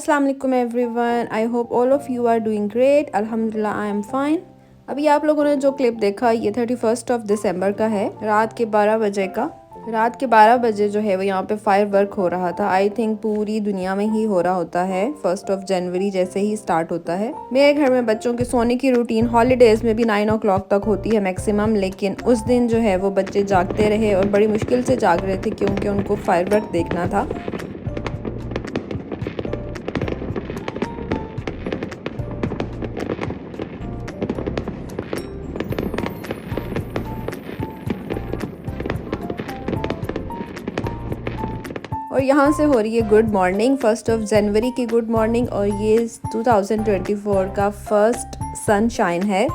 अस्सलाम वालेकुम everyone. I hope all of you are doing great. अल्हम्दुलिल्लाह आई एम फ़ाइन। अभी आप लोगों ने जो क्लिप देखा ये 31 दिसंबर का है, रात के 12 बजे का। रात के 12 बजे जो है वो यहाँ पे फायर वर्क हो रहा था। आई थिंक पूरी दुनिया में ही हो रहा होता है। 1 जनवरी जैसे ही स्टार्ट होता है। मेरे घर में बच्चों के सोने की रूटीन हॉलीडेज में भी 9 o'clock तक होती है मैक्सिमम, लेकिन उस दिन जो है वो बच्चे जागते रहे और बड़ी मुश्किल से जाग रहे थे क्योंकि उनको फायर वर्क देखना था। और यहाँ से हो रही है गुड मॉर्निंग, 1 जनवरी की गुड मॉर्निंग। और ये 2024 का फर्स्ट सनशाइन है।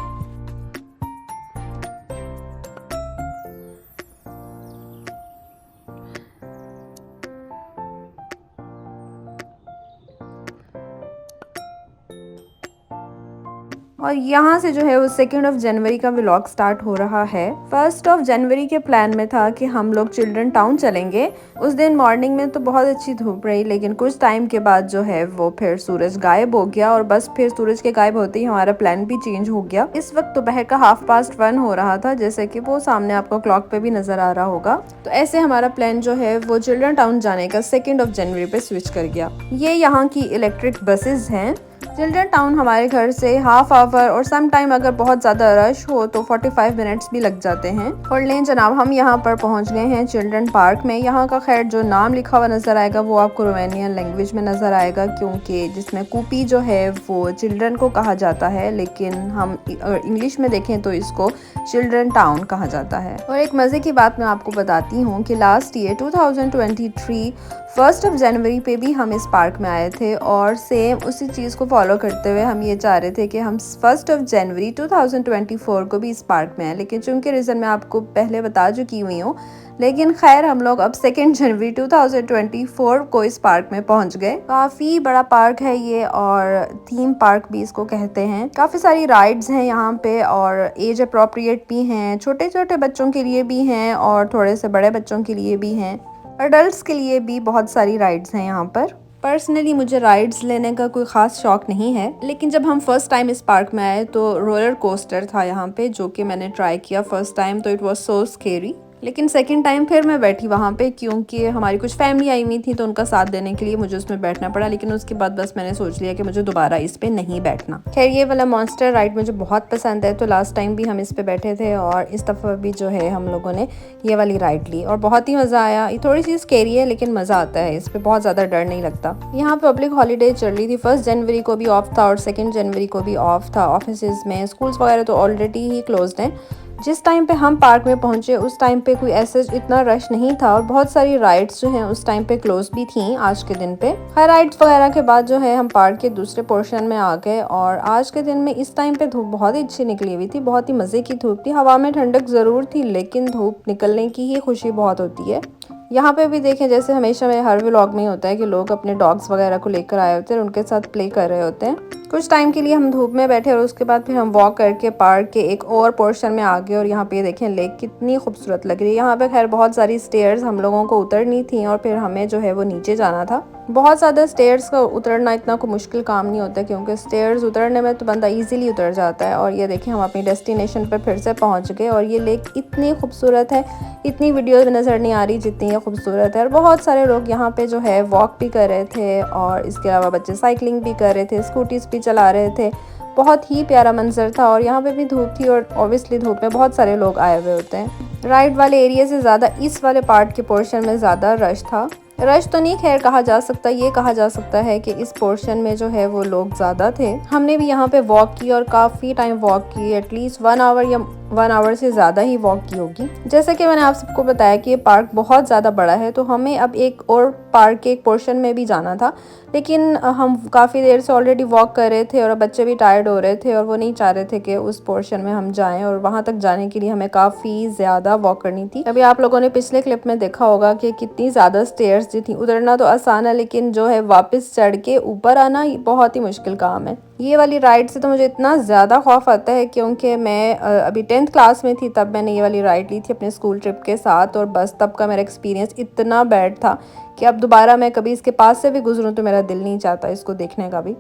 और यहाँ से जो है वो 2 जनवरी का व्लॉग स्टार्ट हो रहा है। 1 जनवरी के प्लान में था कि हम लोग चिल्ड्रन टाउन चलेंगे। उस दिन मॉर्निंग में तो बहुत अच्छी धूप रही, लेकिन कुछ टाइम के बाद जो है वो फिर सूरज गायब हो गया और बस फिर सूरज के गायब होते ही हमारा प्लान भी चेंज हो गया। इस वक्त दोपहर का 1:30 हो रहा था, जैसे कि वो सामने आपको क्लॉक पे भी नजर आ रहा होगा। तो ऐसे हमारा प्लान जो है वो चिल्ड्रन टाउन जाने का 2 जनवरी पे स्विच कर गया। ये यहाँ की इलेक्ट्रिक बसेस हैं। चिल्ड्रन टाउन हमारे घर से हाफ आवर और सम टाइम अगर बहुत ज़्यादा रश हो तो 45 मिनट्स भी लग जाते हैं। और लें जनाब, हम यहाँ पर पहुँच गए हैं चिल्ड्रन पार्क में। यहाँ का खैर जो नाम लिखा हुआ नज़र आएगा वो आपको रोमानियन लैंग्वेज में नज़र आएगा, क्योंकि जिसमें कूपी जो है वो चिल्ड्रन को कहा जाता है, लेकिन हम अगर इंग्लिश में देखें तो इसको चिल्ड्रन टाउन कहा जाता है। और एक मज़े की बात मैं आपको बताती हूँ कि लास्ट ईयर 2023 1 जनवरी पे भी हम इस पार्क में आए थे और सेम उसी चीज़ को फॉलो करते हुए हम ये चाह रहे थे कि हम 1 जनवरी 2024 को भी इस पार्क में आए, लेकिन चूंकि रीज़न मैं आपको पहले बता चुकी हुई हूँ। लेकिन खैर हम लोग अब 2 जनवरी 2024 को इस पार्क में पहुंच गए। काफ़ी बड़ा पार्क है ये और थीम पार्क भी इसको कहते हैं। काफ़ी सारी राइड्स हैं यहाँ पे और एज अप्रोप्रिएट भी हैं, छोटे छोटे बच्चों के लिए भी हैं और थोड़े से बड़े बच्चों के लिए भी हैं। अडल्ट्स के लिए भी बहुत सारी राइड्स हैं यहाँ पर। पर्सनली मुझे राइड्स लेने का कोई ख़ास शौक नहीं है, लेकिन जब हम फर्स्ट टाइम इस पार्क में आए तो रोलर कोस्टर था यहाँ पे, जो कि मैंने ट्राई किया फर्स्ट टाइम, तो इट वाज सो स्केरी। लेकिन सेकंड टाइम फिर मैं बैठी वहाँ पे क्योंकि हमारी कुछ फैमिली आई हुई थी, तो उनका साथ देने के लिए मुझे उसमें बैठना पड़ा। लेकिन उसके बाद बस मैंने सोच लिया कि मुझे दोबारा इस पे नहीं बैठना। खैर ये वाला मॉन्स्टर राइड मुझे बहुत पसंद है, तो लास्ट टाइम भी हम इस पे बैठे थे और इस दफ़ा भी जो है हम लोगों ने ये वाली राइड ली और बहुत ही मज़ा आया। ये थोड़ी सी स्केरी है लेकिन मज़ा आता है, इस पर बहुत ज़्यादा डर नहीं लगता। यहाँ पब्लिक हॉलीडे चल रही थी। 1 जनवरी को भी ऑफ था और 2 जनवरी को भी ऑफ था। ऑफिस में स्कूल्स वगैरह तो ऑलरेडी ही क्लोज्ड हैं। जिस टाइम पे हम पार्क में पहुंचे उस टाइम पे कोई ऐसे इतना रश नहीं था और बहुत सारी राइड्स जो हैं उस टाइम पे क्लोज भी थी आज के दिन पे। हर राइड्स वगैरह के बाद जो है हम पार्क के दूसरे पोर्शन में आ गए और आज के दिन में इस टाइम पे धूप बहुत ही अच्छी निकली हुई थी, बहुत ही मज़े की धूप थी। हवा में ठंडक ज़रूर थी लेकिन धूप निकलने की ही खुशी बहुत होती है। यहाँ पे भी देखें, जैसे हमेशा में हर व्लॉग में होता है कि लोग अपने डॉग्स वगैरह को लेकर आए होते हैं और उनके साथ प्ले कर रहे होते हैं। कुछ टाइम के लिए हम धूप में बैठे और उसके बाद फिर हम वॉक करके पार्क के एक और पोर्शन में आ गए और यहाँ पे देखें लेक कितनी खूबसूरत लग रही है। यहाँ पे खैर बहुत सारी स्टेयर्स हम लोगों को उतरनी थी और फिर हमें जो है वो नीचे जाना था। बहुत ज़्यादा स्टेयर्स का उतरना इतना कोई मुश्किल काम नहीं होता, क्योंकि स्टेयर्स उतरने में तो बंदा इजीली उतर जाता है। और ये देखें हम अपनी डेस्टिनेशन पर फिर से पहुँच गए और ये लेक इतनी खूबसूरत है, इतनी वीडियो में नज़र नहीं आ रही जितनी ये खूबसूरत है। और बहुत सारे लोग यहाँ पे जो है वॉक भी कर रहे थे और इसके अलावा बच्चे साइकिलिंग भी कर रहे थे, स्कूटीज भी चला रहे थे। बहुत ही प्यारा मंजर था और यहाँ पे भी धूप थी और ऑब्वियसली धूप में बहुत सारे लोग आए हुए होते हैं। राइड वाले एरिया से ज़्यादा इस वाले पार्ट के पोर्शन में ज़्यादा रश था। रश तो नहीं खैर कहा जा सकता, ये कहा जा सकता है कि इस पोर्शन में जो है वो लोग ज़्यादा थे। हमने भी यहाँ पे वॉक की और काफ़ी टाइम वॉक की, एटलीस्ट 1 आवर या 1 आवर से ज़्यादा ही वॉक की होगी। जैसे कि मैंने आप सबको बताया कि ये पार्क बहुत ज़्यादा बड़ा है, तो हमें अब एक और पार्क के एक पोर्शन में भी जाना था, लेकिन हम काफ़ी देर से ऑलरेडी वॉक कर रहे थे और बच्चे भी टायर्ड हो रहे थे और वो नहीं चाह रहे थे कि उस पोर्शन में हम जाएं और वहाँ तक जाने के लिए हमें काफ़ी ज़्यादा वॉक करनी थी। अभी आप लोगों ने पिछले क्लिप में देखा होगा कि कितनी ज़्यादा स्टेयर्स जी थी। उतरना तो आसान है लेकिन जो है वापस चढ़ के ऊपर आना बहुत ही मुश्किल काम है। ये वाली राइड से तो मुझे इतना ज़्यादा खौफ आता है क्योंकि मैं अभी 10th क्लास में थी तब मैंने ये वाली राइड ली थी अपने स्कूल ट्रिप के साथ और बस तब का मेरा एक्सपीरियंस इतना बैड था कि अब दोबारा मैं कभी इसके पास से भी गुजरूं तो मेरा दिल नहीं चाहता इसको देखने का भी।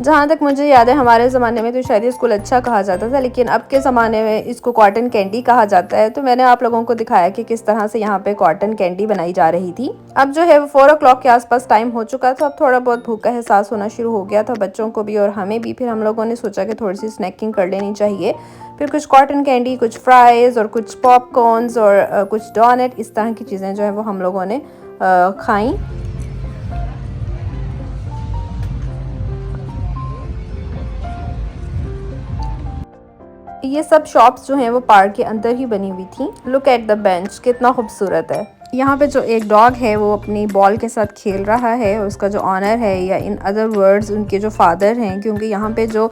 जहाँ तक मुझे याद है हमारे ज़माने में तो शायद ये स्कूल अच्छा कहा जाता था, लेकिन अब के ज़माने में इसको कॉटन कैंडी कहा जाता है। तो मैंने आप लोगों को दिखाया कि किस तरह से यहाँ पे कॉटन कैंडी बनाई जा रही थी। अब जो है वो 4 o'clock के आसपास टाइम हो चुका था। अब थोड़ा बहुत भूख का एहसास होना शुरू हो गया था बच्चों को भी और हमें भी। फिर हम लोगों ने सोचा कि थोड़ी सी स्नैकिंग कर लेनी चाहिए। फिर कुछ कॉटन कैंडी, कुछ फ्राइज़ और कुछ पॉपकॉर्न्स और कुछ डोनट, इस तरह की चीज़ें जो है वो हम लोगों ने खाई। ये सब शॉप्स जो हैं वो पार्क के अंदर ही बनी हुई थी। लुक एट द बेंच, कितना खूबसूरत है। यहाँ पे जो एक डॉग है वो अपनी बॉल के साथ खेल रहा है। उसका जो ऑनर है, या इन अदर वर्ड्स उनके जो फादर हैं, क्योंकि यहाँ पे जो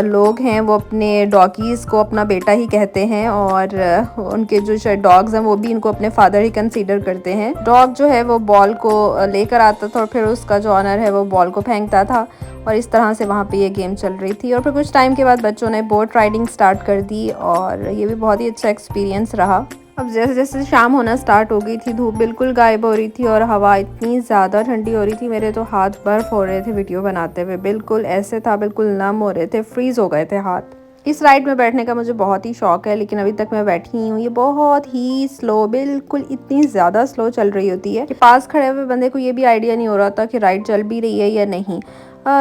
लोग हैं वो अपने डॉगीज़ को अपना बेटा ही कहते हैं और उनके जो शायद डॉग्स हैं वो भी इनको अपने फादर ही कंसीडर करते हैं। डॉग जो है वो बॉल को लेकर आता था और फिर उसका जो ऑनर है वो बॉल को फेंकता था और इस तरह से वहाँ पे ये गेम चल रही थी। और फिर कुछ टाइम के बाद बच्चों ने बोट राइडिंग स्टार्ट कर दी और ये भी बहुत ही अच्छा एक्सपीरियंस रहा। अब जैसे जैसे शाम होना स्टार्ट हो गई थी, धूप बिल्कुल गायब हो रही थी और हवा इतनी ज़्यादा ठंडी हो रही थी, मेरे तो हाथ बर्फ़ हो रहे थे वीडियो बनाते हुए। बिल्कुल ऐसे था, बिल्कुल नम हो रहे थे, फ्रीज़ हो गए थे हाथ। इस राइड में बैठने का मुझे बहुत ही शौक है, लेकिन अभी तक मैं बैठी ही हूँ। ये बहुत ही स्लो, बिल्कुल इतनी ज़्यादा स्लो चल रही होती है कि पास खड़े हुए बंदे को ये भी आइडिया नहीं हो रहा था कि राइड चल भी रही है या नहीं।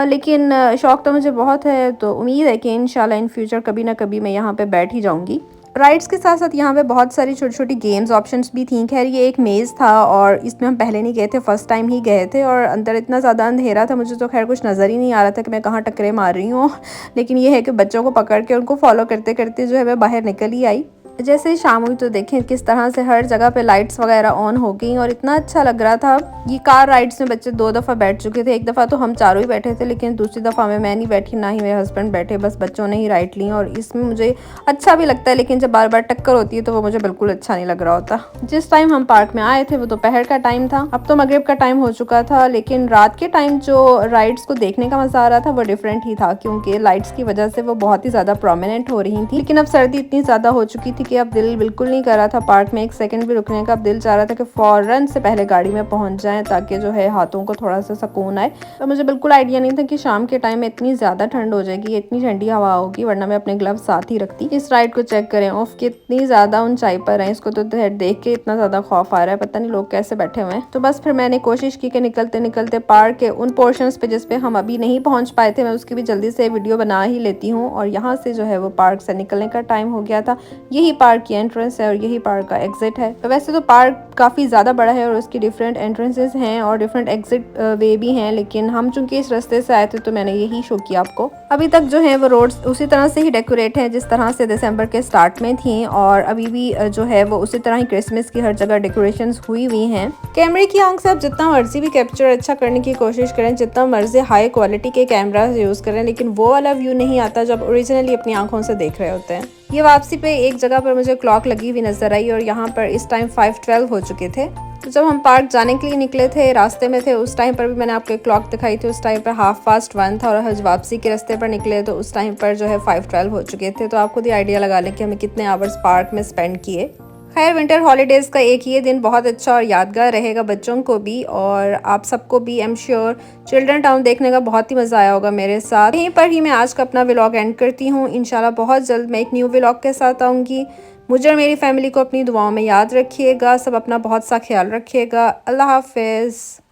लेकिन शौक तो मुझे बहुत है, तो उम्मीद है कि इंशाल्लाह इन फ्यूचर कभी ना कभी मैं यहाँ पे बैठ ही जाऊँगी। राइड्स के साथ साथ यहाँ पे बहुत सारी छोटी छोटी गेम्स ऑप्शंस भी थी। खैर ये एक मेज़ था और इसमें हम पहले नहीं गए थे, फर्स्ट टाइम ही गए थे और अंदर इतना ज़्यादा अंधेरा था, मुझे तो खैर कुछ नज़र ही नहीं आ रहा था कि मैं कहाँ टक्करे मार रही हूँ। लेकिन ये है कि बच्चों को पकड़ के उनको फॉलो करते करते जो है मैं बाहर निकल ही आई। जैसे ही शाम हुई तो देखें किस तरह से हर जगह पे लाइट्स वगैरह ऑन हो गई और इतना अच्छा लग रहा था। ये कार राइड्स में बच्चे 2 दफ़ा बैठ चुके थे। एक दफ़ा तो हम चारों ही बैठे थे, लेकिन दूसरी दफ़ा में मैं नहीं बैठी, ना ही मेरे हस्बैंड बैठे, बस बच्चों ने ही राइड ली। और इसमें मुझे अच्छा भी लगता है, लेकिन जब बार बार टक्कर होती है तो वो मुझे बिल्कुल अच्छा नहीं लग रहा होता। जिस टाइम हम पार्क में आए थे वो दोपहर का टाइम था, अब तो मगरिब का टाइम हो चुका था, लेकिन रात के टाइम जो राइड्स को देखने का मज़ा आ रहा था वो डिफरेंट ही था, क्योंकि लाइट्स की वजह से वो बहुत ही ज़्यादा प्रोमिनेंट हो रही थी। लेकिन अब सर्दी इतनी ज़्यादा हो चुकी थी कि अब दिल बिल्कुल नहीं कर रहा था पार्क में एक सेकंड भी रुकने का। अब दिल चाह रहा था कि फौरन से पहले गाड़ी में पहुंच जाएं ताकि जो है हाथों को थोड़ा सा सुकून आए। तो मुझे बिल्कुल आइडिया नहीं था कि शाम के टाइम में इतनी ज़्यादा ठंड हो जाएगी, इतनी ठंडी हवा होगी, वरना मैं अपने ग्लव्स साथ ही रखती। इस राइड को चेक करें, ऑफ कितनी ज़्यादा ऊंचाई पर है, इसको तो देख के इतना ज़्यादा खौफ आ रहा है, पता नहीं लोग कैसे बैठे हुए हैं। तो बस फिर मैंने कोशिश की कि निकलते निकलते पार्क के उन पोर्शंस पे जिस पे हम अभी नहीं पहुंच पाए थे, मैं उसकी भी जल्दी से वीडियो बना ही लेती हूँ। और यहाँ से जो है वो पार्क से निकलने का टाइम हो गया था। यही पार्क की एंट्रेंस है और यही पार्क का एग्जिट है। तो वैसे तो पार्क काफ़ी ज़्यादा बड़ा है और उसकी डिफरेंट एंट्रेंसेस हैं और डिफरेंट एग्जिट वे भी हैं, लेकिन हम चूंकि इस रास्ते से आए थे तो मैंने यही शो किया आपको। अभी तक जो है वो रोड्स उसी तरह से ही डेकोरेट है जिस तरह से दिसंबर के स्टार्ट में थी, और अभी भी जो है वो उसी तरह ही क्रिसमस की हर जगह डेकोरेशंस हुई हुई हैं। कैमरे की आंख से आप जितना मर्जी भी कैप्चर अच्छा करने की कोशिश करें, जितना मर्जी हाई क्वालिटी के कैमरा यूज़ करें, लेकिन वो वाला व्यू नहीं आता जब ओरिजिनली अपनी आंखों से देख रहे होते हैं। ये वापसी पे एक जगह पर मुझे क्लॉक लगी हुई नजर आई और यहाँ पर इस टाइम 5:12 हो चुके थे। तो जब हम पार्क जाने के लिए निकले थे, रास्ते में थे, उस टाइम पर भी मैंने आपको क्लॉक दिखाई थी, उस टाइम पर 1:30 था। और वापसी के रास्ते पर निकले तो उस टाइम पर जो है 5:12 हो चुके थे। तो आप खुद ही आइडिया लगा लें कि हमें कितने आवर्स पार्क में स्पेंड किए। खैर विंटर हॉलीडेज़ का एक ये दिन बहुत अच्छा और यादगार रहेगा बच्चों को भी, और आप सबको भी। I am sure children town देखने का बहुत ही मज़ा आया होगा मेरे साथ। यहीं पर ही मैं आज का अपना व्लॉग एंड करती हूँ। इंशाल्लाह बहुत जल्द मैं एक न्यू व्लॉग के साथ आऊँगी। मुझे और मेरी फैमिली को अपनी दुआओं में याद रखिएगा। सब अपना बहुत सा ख्याल रखिएगा। अल्लाह हाफिज़।